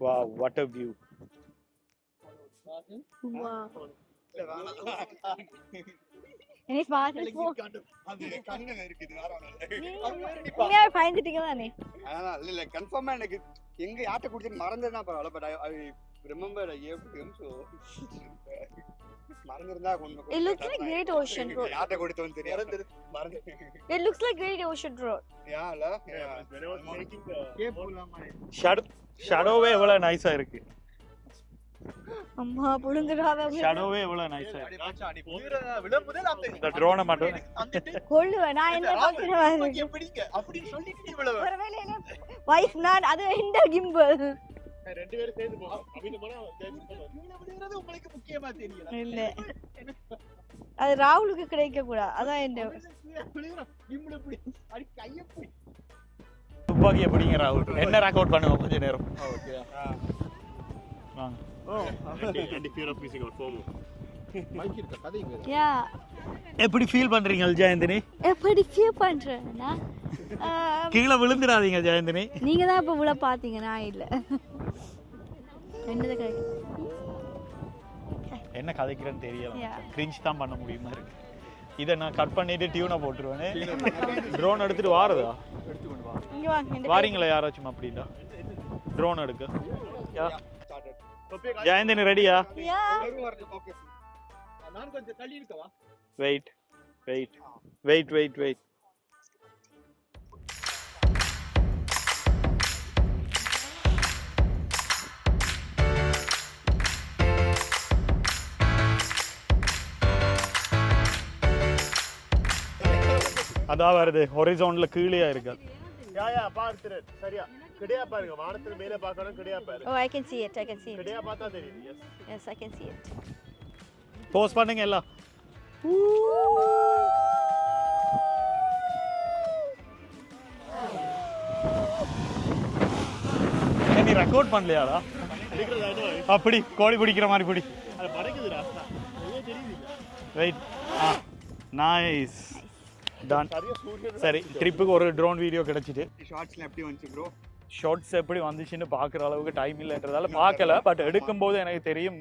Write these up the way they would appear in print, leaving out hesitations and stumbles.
Wow, what a view. Wow. Any fast அது கண்ணு இருக்குது வேற நீங்க பயந்துட்டீங்க தானே? அதான் இல்ல கன்ஃபார்மா எனக்கு எங்க யாட்ட குடிச்சு மறந்துனா பரவாயில்ல but I remember I have to so மறந்துருந்தா கொஞ்சம் It looks like Great Ocean Road. யாட்ட குடிச்சோன்னு தெரியாது மறந்து It looks like Great Ocean Road. Yala when I was making the ஷடோவே எவ்வளவு நைஸா இருக்கு. அம்மா புடுங்குறாவே. ஷடோவே எவ்வளவு நைஸா இருக்கு. அடி விழும்போதே இந்த ட்ரோனை மட்டும் கொல்லுவேன் நான் என்ன பாக்குறேன் எப்படிங்க அப்படி சொல்லிட்டு இவ்வளவு ஒருவேளை வைஃப் நான் அது இந்த கிம்பல் ரெண்டு பேரும் சேர்ந்து போவோம் அப்படின்னு போனா விழுறது உங்களுக்கு முக்கியமா தெரியல இல்ல அது ராகுலுக்கு கிடைக்க கூடாது அதான் என்ன கிம்பல் இப்படி அடி கைய போய் துப்பாக்கி எப்படிங்க ராகுல் என்ன ரெக்கார்ட் பண்ணுவோம் கொஞ்ச நேரம். ஓகே வாங்க. and fear of missing out FOMO மைக் இருக்க கதைங்க யா எப்படி ஃபீல் பண்றீங்க ஜெயந்தினி? எப்படி ஃபீல் பண்றேன்னா கீழே விழுந்துடாதீங்க ஜெயந்தினி. நீங்க தான் இப்ப உள்ள பாத்தீங்க நான் இல்ல என்னது கை என்ன கதைக்கிறேன்னு தெரியல. Yeah. கிரிஞ்ச் தான் பண்ண முடியுமா இருக்கு. இதை நான் கட் பண்ணிட்டு டியூனை போட்டுருவேன். ட்ரோன் எடுத்துட்டு வாரதா? இங்க வாங்க வாரீங்களா யாராச்சும் அப்படின்னா ட்ரோன் எடுக்க? ஜெயந்தினி ரெடியா? யா ஓகே நான் கொஞ்சம் தள்ளி இருக்கவா wait wait wait wait wait அதான் வருது ஹொரிசோன்ல கீழே இருக்கு. யா பார்த்துரு சரியா கிடையா பாருங்க வானத்துல மேல பார்க்கணும் கிடையா பாரு. Oh, I can see it. கிடையா பார்த்தா தெரியுது. Yes, I can see it. Bose பண்ணுங்க எல்லாம். நீ ரெக்கார்ட் பண்ணலையாடா? அப்படி கோழி பிடிக்கிற மாதிரி பிடி. அது பறக்குதுடா. அது தெரியுது. ரைட். நைஸ். டன். சரி ட்ரிப்புக்கு ஒரு ட்ரோன் வீடியோ கிடைச்சிட்டு. ஷார்ட்ஸ்ல எப்படி வந்துச்சு ப்ரோ? ஷார்ட்ஸ் எப்படி வந்துச்சுன்னு பார்க்குற அளவுக்கு டைம் இல்லைன்றதால பார்க்கல. பட் எடுக்கும்போது எனக்கு தெரியும்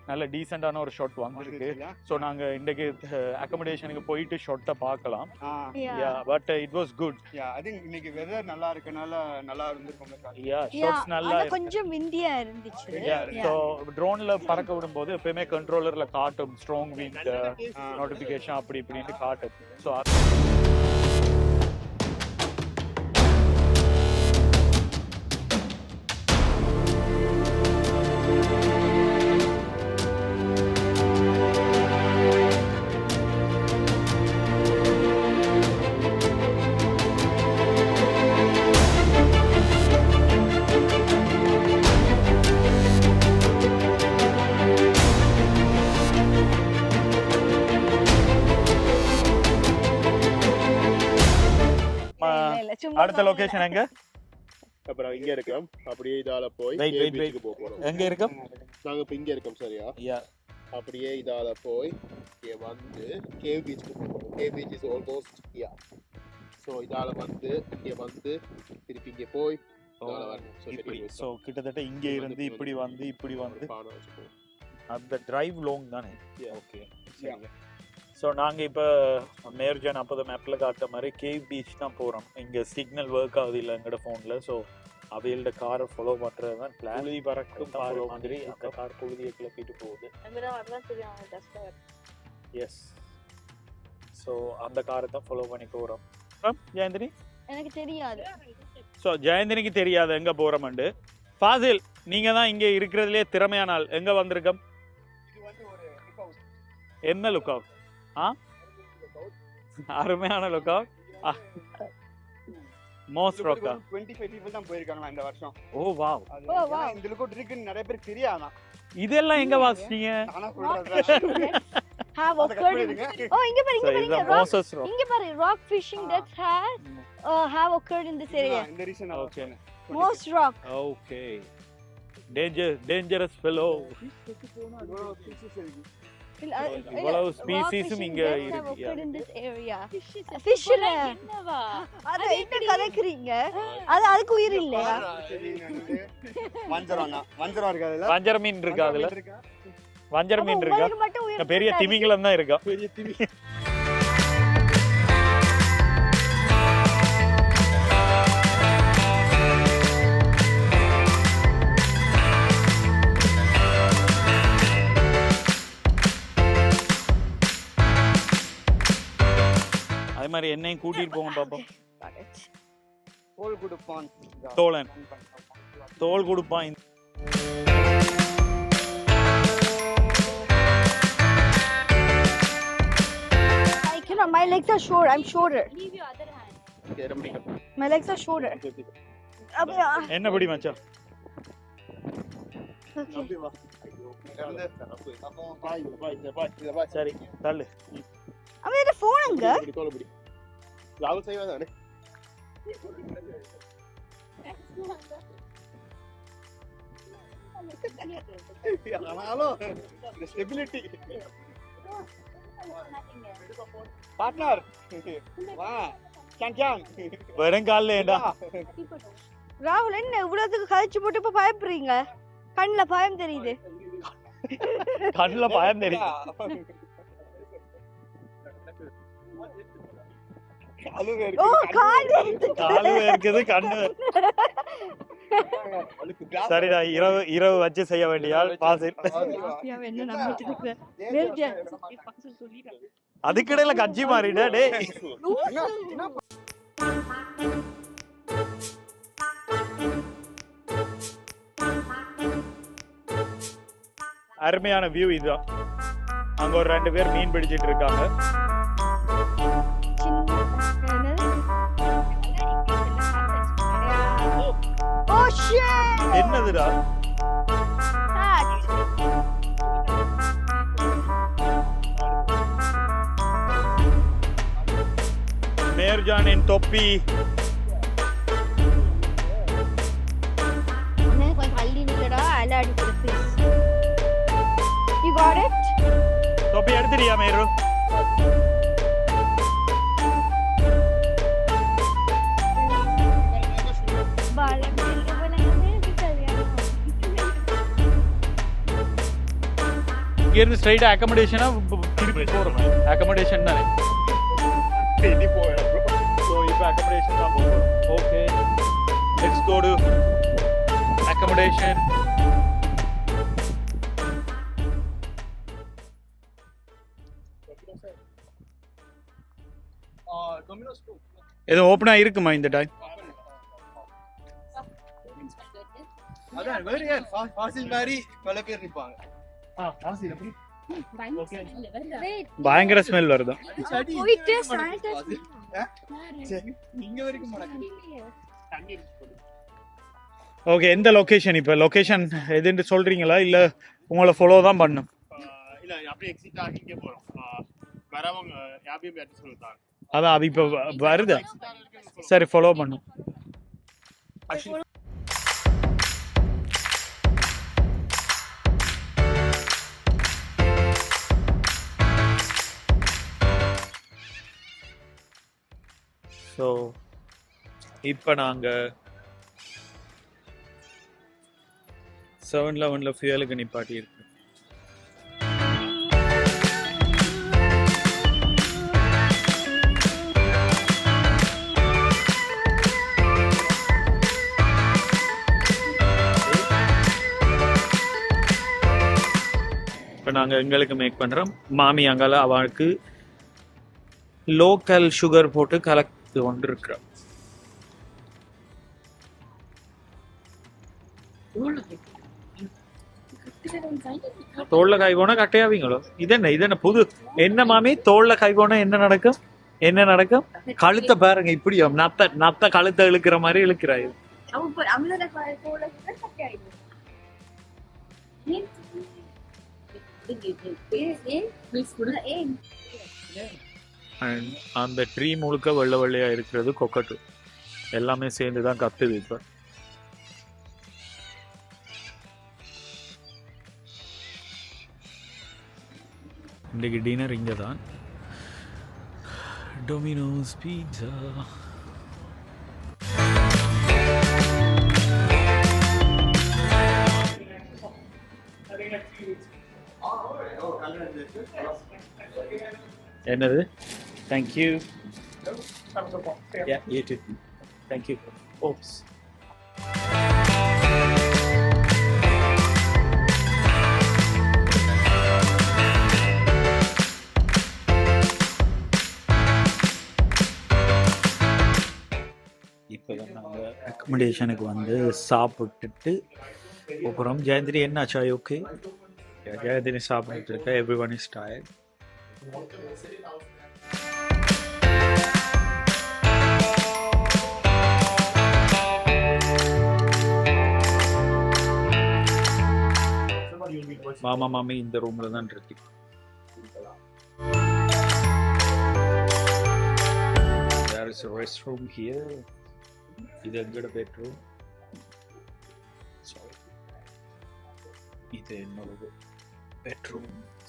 நல்ல டீசெண்டான ஒரு ஷாட் வந்திருக்கு. ஸோ நாங்கள் இன்றைக்கு அக்கமடேஷனுக்கு போயிட்டு ஷாட்டை பார்க்கலாம். But it was good. I think இன்னைக்கு வெதர் நல்லா இருக்கனால நல்லா இருந்திருக்கும். ஷாட்ஸ் நல்லா கொஞ்சம் விண்டியா இருந்துச்சு. ஸோ ட்ரோன்ல பறக்க விடும்போது எப்பயுமே கண்ட்ரோலர்ல காட்டும் ஸ்ட்ராங் விண்ட் நோட்டிஃபிகேஷன் அப்படி இப்படின்னு காட்டும். ஸோ அடுத்த லொகேஷன் எங்க? அப்புறம் இங்க இருக்கோம். அப்படியே இதால போய் பீச்சுக்கு போக போறோம். எங்க இருக்கோம்? நாங்க இப்ப இங்க இருக்கோம் சரியா? அப்படியே இதால போய் இங்க வந்து கேவ் பீச்சுக்கு போறோம். Cave beach is almost here. So இதால வந்து இங்க வந்து திருப்பி இங்க போய் இதால வரணும். சோ கிட்டத்தட்ட இங்க இருந்து இப்படி வந்து அந்த டிரைவ் லாங் தானே? ஓகே சரி. ஸோ நாங்கள் இப்போ மேர்ஜன் அப்போ மேப்பில் காட்டுற மாதிரி கேவ் பீச் தான் போகிறோம். இங்கே சிக்னல் ஒர்க் ஆகுது இல்லை எங்களோட ஃபோனில். ஸோ அவையோட காரை ஃபாலோ பண்ணுறது தான் பிளான். புழுதி பறக்கும் பாரு மாதிரி அந்த கார் புழுதியை கிளப்பிட்டு போகுது. எஸ். ஸோ அந்த காரை தான் ஃபாலோ பண்ணி போகிறோம். ஜெயந்தினி எனக்கு தெரியாது. ஸோ ஜெயந்தினிக்கு தெரியாது எங்கே போகிறோம்ண்டு. ஃபாசில் நீங்கள் தான் இங்கே இருக்கிறதுலே திறமையான ஆள். எங்கே வந்திருக்கோம்? என்ன லுக் அவுட்? அருமையான look out. Most Raqqa 25 people தான் போயிருக்காங்க இந்த வருஷம். ஓ வாவ். இந்த லுக் அவுட் இருக்குன்னு நிறைய பேருக்கு தெரியாதான். இதெல்லாம் எங்க வாசிச்சீங்க? நானா சொல்றேன். Have occurred. Oh, இங்க பாரு இங்க பாரு rock fishing that have occurred in this area. இந்த reason okay. Most rock. Okay. Dangerous fellow. இவ்வளவு ஸ்பீசிஸும் இங்க have இருக்கு. occurred in this area. Fish இல்ல. அது என்ன கலக்குறீங்க? அதுக்கு உயிர் இல்லையா? வஞ்சரம் இருக்காதுல? வஞ்சர மீன் இருக்கா அதுல? வஞ்சர மீன் இருக்கா? பெரிய திமிங்கலம் தான் இருக்கா? பெரிய திமிங்கலம். அதே மாதிரி என்னையும் கூட்டிட்டு போங்க பாப்போம். தோல் கொடுப்பான். தோழன் தோல் கொடுப்பான். My legs are short. I'm shorter. Leave your other hand. My legs are shorter. என்ன படி மச்சான்? சரி தள்ளு. அவன் என்ன ஃபோன் அங்க? ராகுல் செய்வா தானே? ஸ்டெபிலிட்டி பார்ட்னர் வா கேன் வெறும் கால்ல ஏண்டா? ராகுல் என்ன இவ்வளவுக்கு கழிச்சு போட்டு இப்ப பயப்படுறீங்க? கண்ணுல பயம் தெரியுது. கண்ணுல பயம் தெரியுது. காலு இருக்குது கண்ணு. சரிடா, இரவு வச்சு செய்ய வேண்டிய அதுக்கிடையில கட்சி மாறிட. டே அருமையான வியூ இதுதான். அங்க ஒரு 2 பேர் மீன் பிடிச்சிட்டு இருக்காங்க. என்னதுடா? மேர்ஜானின் தொப்பி. தொப்பி எடுத்துறியா மேரு? இங்கிருந்து ஸ்ட்ரைட்டா அக்கமடேஷனா திருப்பி போறோம். அக்கமடேஷன் தானே? திருப்பி போறோம். சோ இப்போ அக்கமடேஷன் தான் போறோம். Okay, let's go to accommodation. ஏதோ ஓபனா இருக்குமா இந்த டைம்? அதான் வேற யார் ஃபாசில் மாதிரி பல பேர் நிப்பாங்க. பயங்கர ஸ்மெல் வருது. ஓகே, எந்த லொகேஷன்? இப்ப லொகேஷன் எதுன்னு சொல்றீங்களா இல்ல உங்களை ஃபாலோ தான் பண்ணும்? இல்ல அப்படியே எக்ஸிட் ஆகி இங்க போறோம். வரவங்க யாரையும் அட்ரஸ் சொல்றாங்க. அதான் அது இப்ப வருது. சரி, ஃபாலோ பண்ணும். ஸோ இப்போ நாங்கள் 7-11 ஃபியூலுக்கு நிப்பாட்டி இருக்கு. இப்போ நாங்கள் எங்களுக்கு மேக் பண்ணுறோம். மாமி அங்கால அவளுக்கு லோக்கல் சுகர் போட்டு கலக்கு கொண்டு இருக்கிறோம். தோல்ல காய்கோனா கட்டையாவீங்களோ? இதென்ன புது என்ன மாமி? தோல்ல காய்கோனா என்ன நடக்கும்? என்ன நடக்கும்? கழுத்தை பாருங்க, இப்படி நத்த கழுத்தை இழுக்கிற மாதிரி இழுக்கிறாய். அந்த ட்ரீ முழுக்க வெள்ளை வெள்ளையா இருக்கிறது கொக்கட்டு. எல்லாமே சேர்ந்துதான் கத்துது. இப்ப இன்றைக்கு டின்னர் இங்கே தான். Domino's pizza. என்னது? Thank you. Yeah, you too. Thank you. Oops. இப்போ நாங்கள் அக்கமடேஷனுக்கு வந்து சாப்பிட்டுட்டு அப்புறம் ஜெயந்திரி என்னாச்சா? ஓகே, ஜெயந்திரி சாப்பிட்டுட்டு இருக்க. Every one is tired. மாமா மாமி இந்த ரூம்ல தான் இருக்கு. There is a restroom here. இது எங்கட பெட்ரூம். இது என்னோட பெட்ரூம்.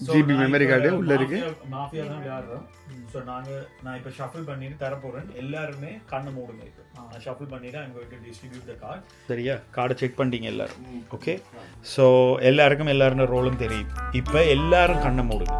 ஜிபி மெமரி கார்டு உள்ள இருக்கு. மாஃபியா தான் விளையாடுறோம். ஸோ நான் இப்போ ஷஃபிள் பண்ணிட்டு தரப்போகிறேன். எல்லாருமே கண்ணை மூடுங்க. இப்போ நான் ஷஃபிள் பண்ணிட்டு I'm going to distribute the card. சரியா? கார்டை செக் பண்ணிட்டீங்க எல்லாரும். ஓகே, ஸோ எல்லாருக்கும் எல்லாரோட ரோலும் தெரியும். இப்போ எல்லாரும் கண்ணை மூடுங்க.